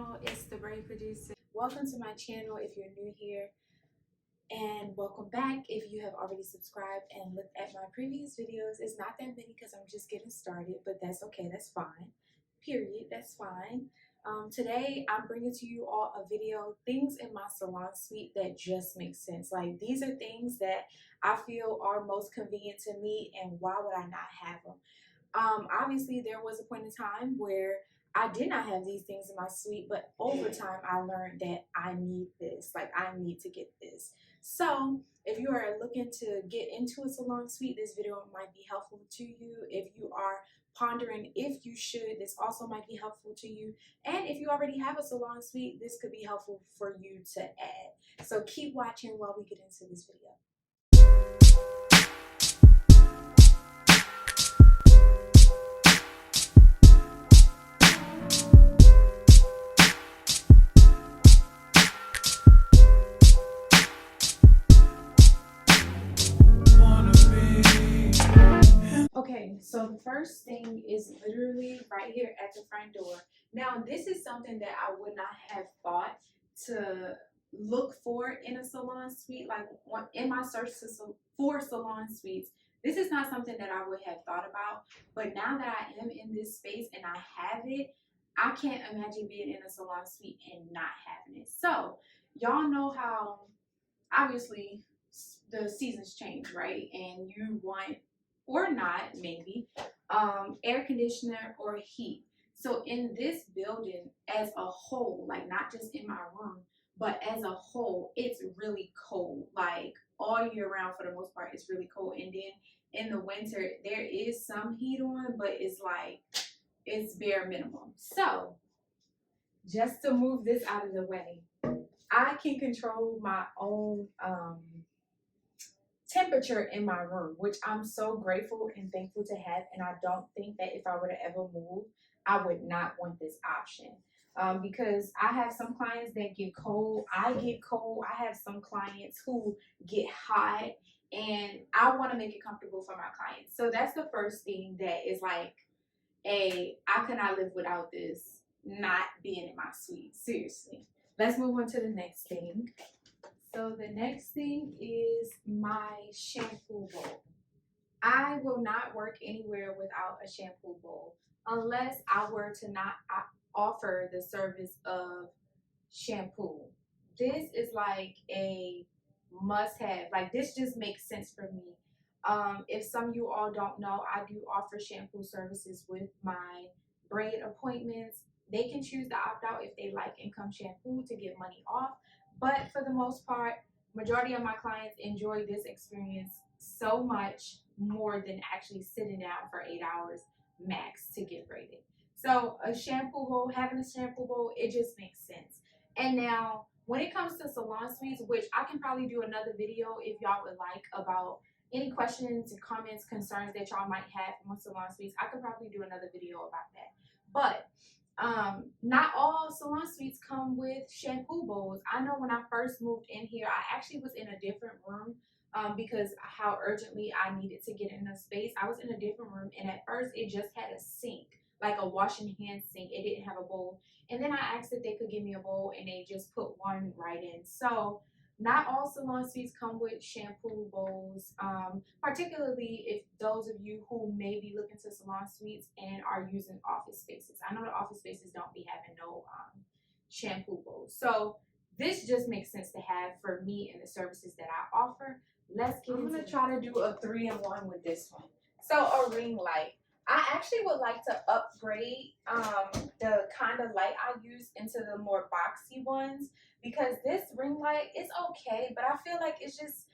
channel. It's the Braid Producer. Welcome to my channel if you're new here, and welcome back if you have already subscribed and looked at my previous videos. It's not that many because I'm just getting started, but that's okay. That's fine. Period. That's fine. Today I'm bringing to you all a video, things in my salon suite that just make sense. Like, these are things that I feel are most convenient to me, and why would I not have them? Obviously there was a point in time where I did not have these things in my suite, but over time I learned that I need this. Like, I need to get this. So if you are looking to get into a salon suite, this video might be helpful to you. If you are pondering if you should, this also might be helpful to you. And if you already have a salon suite, this could be helpful for you to add. So keep watching while we get into this video. Okay, so the first thing is literally right here at the front door. Now, this is something that I would not have thought to look for in a salon suite. Like, in my search for salon suites, this is not something that I would have thought about. But now that I am in this space and I have it, I can't imagine being in a salon suite and not having it. So, y'all know how, obviously, the seasons change, right? And you want, or not, maybe, air conditioner or heat. So in this building as a whole, like not just in my room, but as a whole, it's really cold. Like, all year round for the most part, it's really cold. And then in the winter, there is some heat on, but it's like, it's bare minimum. So just to move this out of the way, I can control my own temperature in my room, which I'm so grateful and thankful to have. And I don't think that if I were to ever move, I would not want this option. Because I have some clients that get cold. I get cold. I have some clients who get hot, and I want to make it comfortable for my clients. So that's the first thing that is like, I could not live without this not being in my suite. Seriously. Let's move on to the next thing. So the next thing is my shampoo bowl. I will not work anywhere without a shampoo bowl unless I were to not offer the service of shampoo. This is like a must-have. Like, this just makes sense for me. If some of you all don't know, I do offer shampoo services with my braid appointments. They can choose to opt out if they like Income Shampoo to get money off. But for the most part, majority of my clients enjoy this experience so much more than actually sitting down for 8 hours max to get braided. So a shampoo bowl, having a shampoo bowl, it just makes sense. And now, when it comes to salon suites, which I can probably do another video if y'all would like, about any questions, comments, concerns that y'all might have from salon suites, I could probably do another video about that. But not all salon suites come with shampoo bowls. I know when I first moved in here, I actually was in a different room because how urgently I needed to get in a space. I was in a different room, and at first it just had a sink, like a washing hand sink. It didn't have a bowl. And then I asked if they could give me a bowl, and they just put one right in. So not all salon suites come with shampoo bowls, particularly if those of you who may be looking to salon suites and are using office spaces. I know the office spaces don't be having no shampoo bowls. So this just makes sense to have for me and the services that I offer. Let's get into it. I'm going to try to do a 3-in-1 with this one. So a ring light. I actually would like to upgrade the kind of light I use into the more boxy ones, because this ring light is okay, but I feel like it's just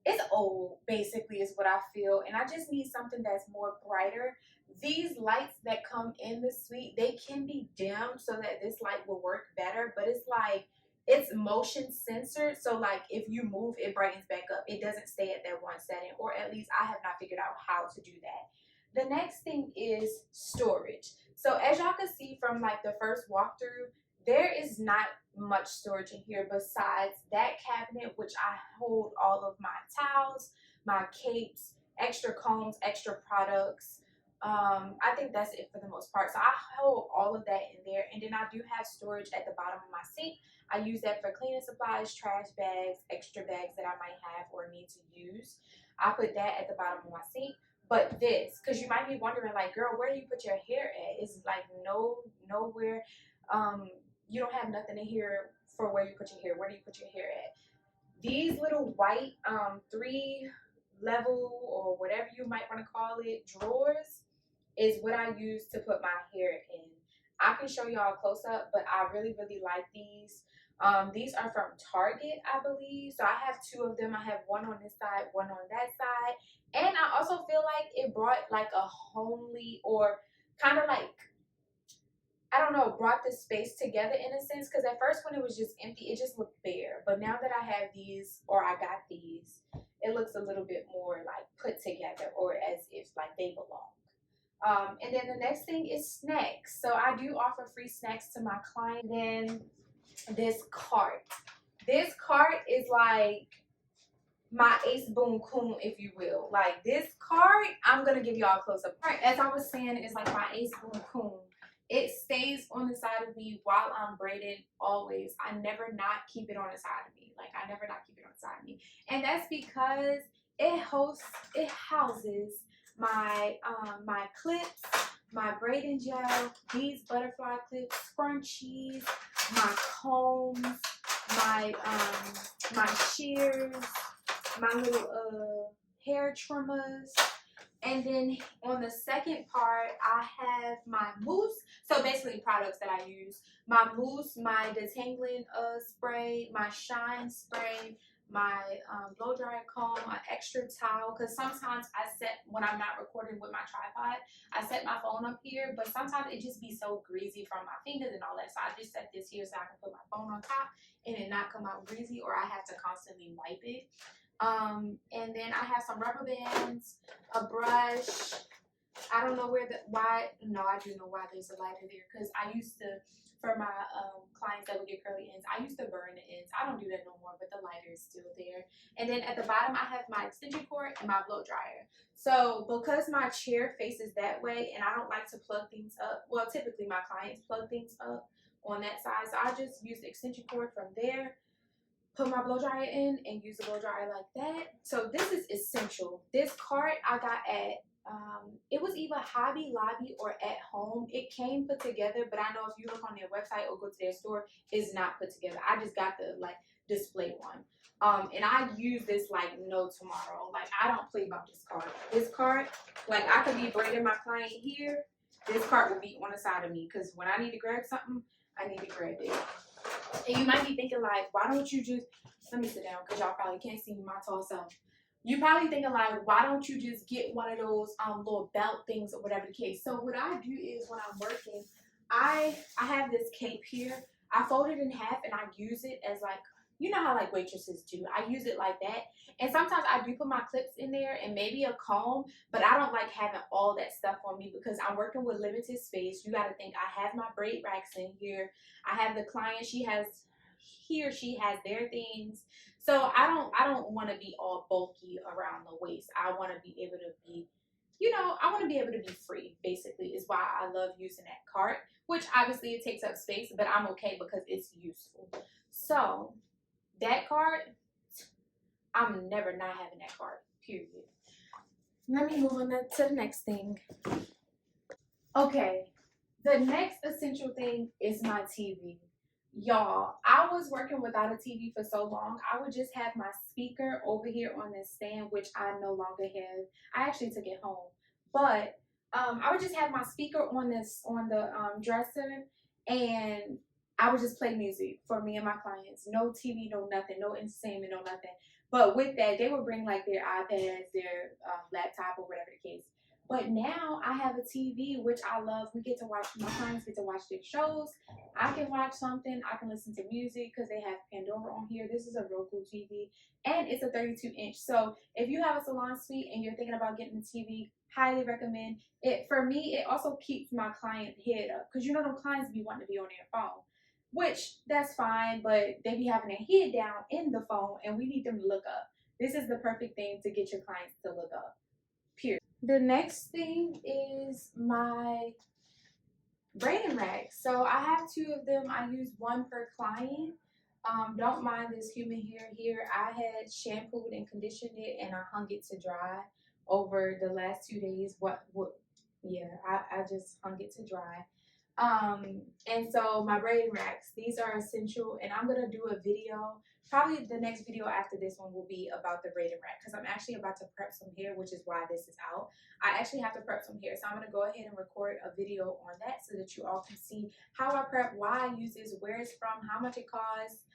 it's old, basically, is what I feel, and I just need something that's more brighter. These lights that come in the suite, they can be dimmed so that this light will work better, but it's like, it's motion censored, so like if you move, it brightens back up. It doesn't stay at that one setting, or at least I have not figured out how to do that. The next thing is storage. So as y'all can see from like the first walkthrough, there is not much storage in here besides that cabinet, which I hold all of my towels, my capes, extra combs, extra products, I think that's it for the most part. So I hold all of that in there, and then I do have storage at the bottom of my sink. I use that for cleaning supplies, trash bags, extra bags that I might have or need to use. I put that at the bottom of my sink. But this, because you might be wondering, like, girl, where do you put your hair at? It's like nowhere. You don't have nothing in here for where you put your hair. Where do you put your hair at? These little white 3-level or whatever you might want to call it drawers is what I use to put my hair in. I can show y'all close up, but I really like these. These are from Target, I believe. So I have 2 of them. I have one on this side, one on that side. And I also feel like it brought like a homely or kind of like, I don't know, brought the space together in a sense. Because at first when it was just empty, it just looked bare. But now that I have these, or I got these, it looks a little bit more like put together, or as if like they belong. And then the next thing is snacks. So I do offer free snacks to my client. Then this cart. This cart is like my ace boon coon, if you will. Like this cart, I'm gonna give y'all a close up. Right, as I was saying, it's like my ace boon coon. It stays on the side of me while I'm braiding always. I never not keep it on the side of me. Like I never not keep it on the side of me. And that's because it houses my my clips, my braiding gel, these butterfly clips, scrunchies, my combs, my shears, my little hair trimmers. And then on the second part, I have my mousse. So basically products that I use. My mousse, my detangling spray, my shine spray, my blow dryer comb, my extra towel. Because sometimes I set, when I'm not recording with my tripod, I set my phone up here. But sometimes it just be so greasy from my fingers and all that. So I just set this here so I can put my phone on top and it not come out greasy, or I have to constantly wipe it. And then I have some rubber bands, a brush. I don't know no, I do know why there's a lighter there, because I used to, for my clients that would get curly ends, I used to burn the ends. I don't do that no more, but the lighter is still there. And then at the bottom, I have my extension cord and my blow dryer. So because my chair faces that way and I don't like to plug things up, well, typically my clients plug things up on that side, so I just use the extension cord from there, put my blow dryer in, and use the blow dryer like that. So this is essential. This cart I got at it was either Hobby Lobby or at home. It came put together, but I know if you look on their website or go to their store, it's not put together. I just got the like display one. And I use this like no tomorrow. Like I don't play about this cart. This cart, like I could be braiding my client here. This cart will be on the side of me, because when I need to grab something, I need to grab it. And you might be thinking like, why don't you just, let me sit down because y'all probably can't see my tall self. You probably thinking like, why don't you just get one of those little belt things or whatever the case. So what I do is when I'm working, I have this cape here. I fold it in half and I use it as like, you know how like waitresses do. I use it like that. And sometimes I do put my clips in there and maybe a comb, but I don't like having all that stuff on me because I'm working with limited space. You got to think I have my braid racks in here. I have the client, she has their things. So I don't want to be all bulky around the waist. I want to be able to be, I want to be able to be free, basically, is why I love using that cart, which obviously it takes up space, but I'm okay because it's useful. So that cart, I'm never not having that cart, period. Let me move on to the next thing. Okay, the next essential thing is my TV. Y'all, I was working without a TV for so long. I would just have my speaker over here on this stand, which I no longer have. I actually took it home, but I would just have my speaker on the dresser, and I would just play music for me and my clients. No TV, no nothing, no entertainment, no nothing. But with that, they would bring like their iPads, their laptop, or whatever the case. But now I have a TV, which I love. We get to watch, my clients get to watch their shows. I can watch something. I can listen to music because they have Pandora on here. This is a real cool TV, and it's a 32-inch. So if you have a salon suite and you're thinking about getting a TV, highly recommend it. For me, it also keeps my client head up, because the clients be wanting to be on their phone, which that's fine, but they be having their head down in the phone, and we need them to look up. This is the perfect thing to get your clients to look up. Period. The next thing is my braiding racks. So I have two of them. I use one per client. Don't mind this human hair here. I had shampooed and conditioned it, and I hung it to dry over the last 2 days. Yeah, I just hung it to dry. And so my braiding racks, these are essential, and I'm gonna do a video. Probably the next video after this one will be about the braiding rack because I'm actually about to prep some hair, which is why this is out. I actually have to prep some hair, so I'm gonna go ahead and record a video on that so that you all can see how I prep, why I use this, where it's from, how much it costs,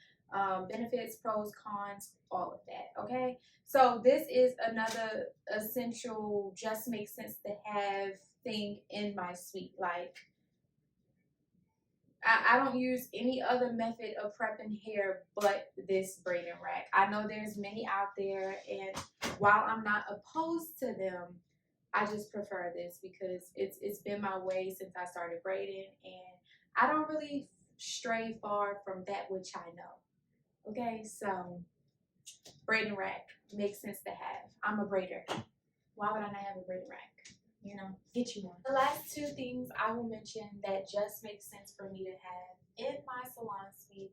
benefits, pros, cons, all of that. Okay, so this is another essential, just makes sense to have thing in my suite. Like I don't use any other method of prepping hair but this braiding rack. I know there's many out there, and while I'm not opposed to them, I just prefer this because it's been my way since I started braiding, and I don't really stray far from that which I know. Okay, so braiding rack makes sense to have. I'm a braider. Why would I not have a braiding rack? You know, get you one. The last two things I will mention that just makes sense for me to have in my salon suite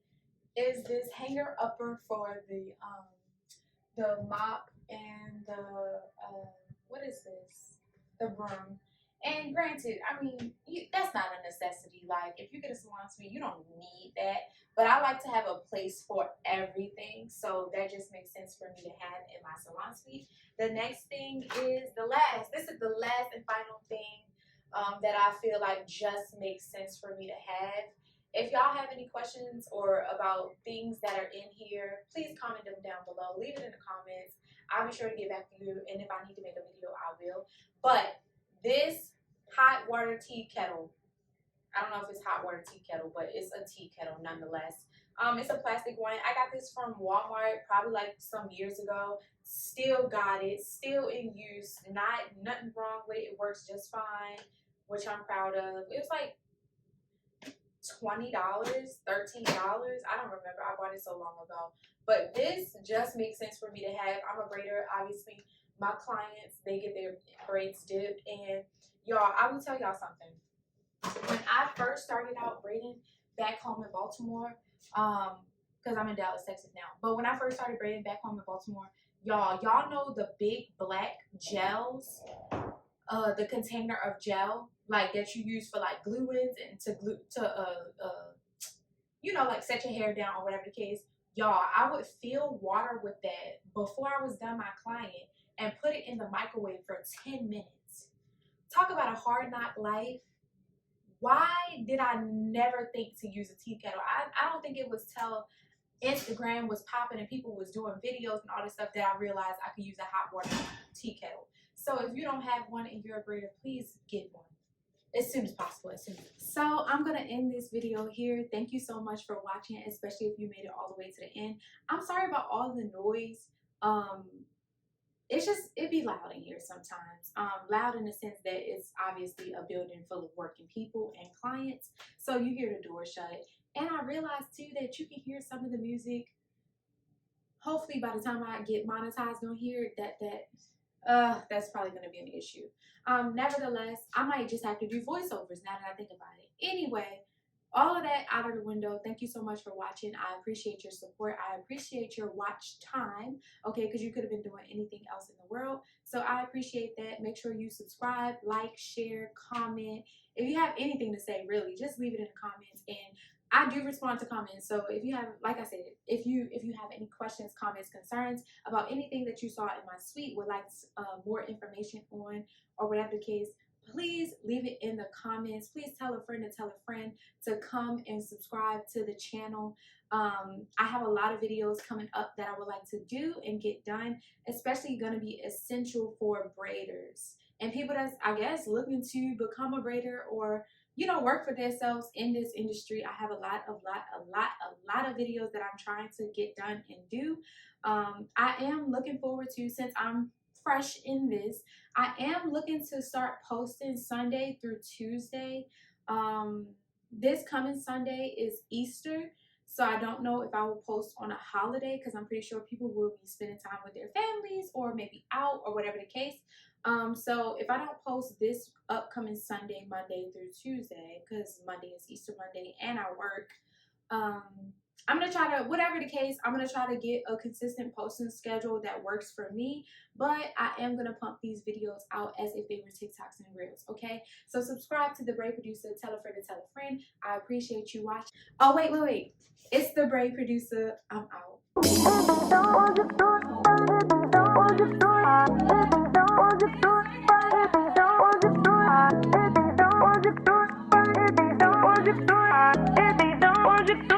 is this hanger upper for the mop and the what is this? The broom. And granted, I mean, that's not a necessity. Like, if you get a salon suite, you don't need that. But I like to have a place for everything. So that just makes sense for me to have in my salon suite. The next thing is this is the last and final thing that I feel like just makes sense for me to have. If y'all have any questions or about things that are in here, please comment them down below. Leave it in the comments. I'll be sure to get back to you. And if I need to make a video, I will. But this hot water tea kettle, I don't know if it's hot water tea kettle, but it's a tea kettle nonetheless. It's a plastic one. I got this from Walmart probably like some years ago. Still got it, still in use. Nothing wrong with it. It works just fine, which I'm proud of. It was like $20, $13. I don't remember. I bought it so long ago. But this just makes sense for me to have. I'm a braider. Obviously, my clients, they get their braids dipped. And y'all, I will tell y'all something. When I first started out braiding back home in Baltimore, because I'm in Dallas, Texas now. But when I first started braiding back home in Baltimore, y'all know the big black gels, the container of gel like that you use for like glue-ins and you know, like set your hair down or whatever the case. Y'all, I would fill water with that before I was done my client and put it in the microwave for 10 minutes. Talk about a hard knock life. Why did I never think to use a tea kettle? I don't think it was till Instagram was popping and people was doing videos and all this stuff that I realized I could use a hot water tea kettle. So if you don't have one and you're a braider, please get one as soon as possible. So I'm gonna end this video here. Thank you so much for watching, especially if you made it all the way to the end. I'm sorry about all the noise. It be loud in here sometimes. Loud in the sense that it's obviously a building full of working people and clients, so you hear the door shut. And I realized too that you can hear some of the music. Hopefully by the time I get monetized on here, that's probably going to be an issue. Nevertheless, I might just have to do voiceovers now that I think about it. Anyway, all of that out of the window. Thank you so much for watching. I appreciate your support. I appreciate your watch time, okay, because you could have been doing anything else in the world. So I appreciate that. Make sure you subscribe, like, share, comment. If you have anything to say, really, just leave it in the comments. And I do respond to comments. So if you have, like I said, if you have any questions, comments, concerns about anything that you saw in my suite, would like more information on, or whatever the case, please leave it in the comments. Please tell a friend to come and subscribe to the channel. I have a lot of videos coming up that I would like to do and get done, especially going to be essential for braiders and people that's, I guess, looking to become a braider or, you know, work for themselves in this industry. I have a lot of videos that I'm trying to get done and do. I am looking forward to, since I'm fresh in this, I am looking to start posting Sunday through Tuesday. This coming Sunday is Easter, so I don't know if I will post on a holiday because I'm pretty sure people will be spending time with their families or maybe out or whatever the case. So if I don't post this upcoming Sunday, Monday through Tuesday, because Monday is Easter Monday and I work, I'm gonna try to, whatever the case, I'm gonna try to get a consistent posting schedule that works for me. But I am gonna pump these videos out as if they were TikToks and Reels. Okay, so subscribe to the Braid Producer. Tell a friend to tell a friend. I appreciate you watching. Oh wait, it's the Braid Producer. I'm out.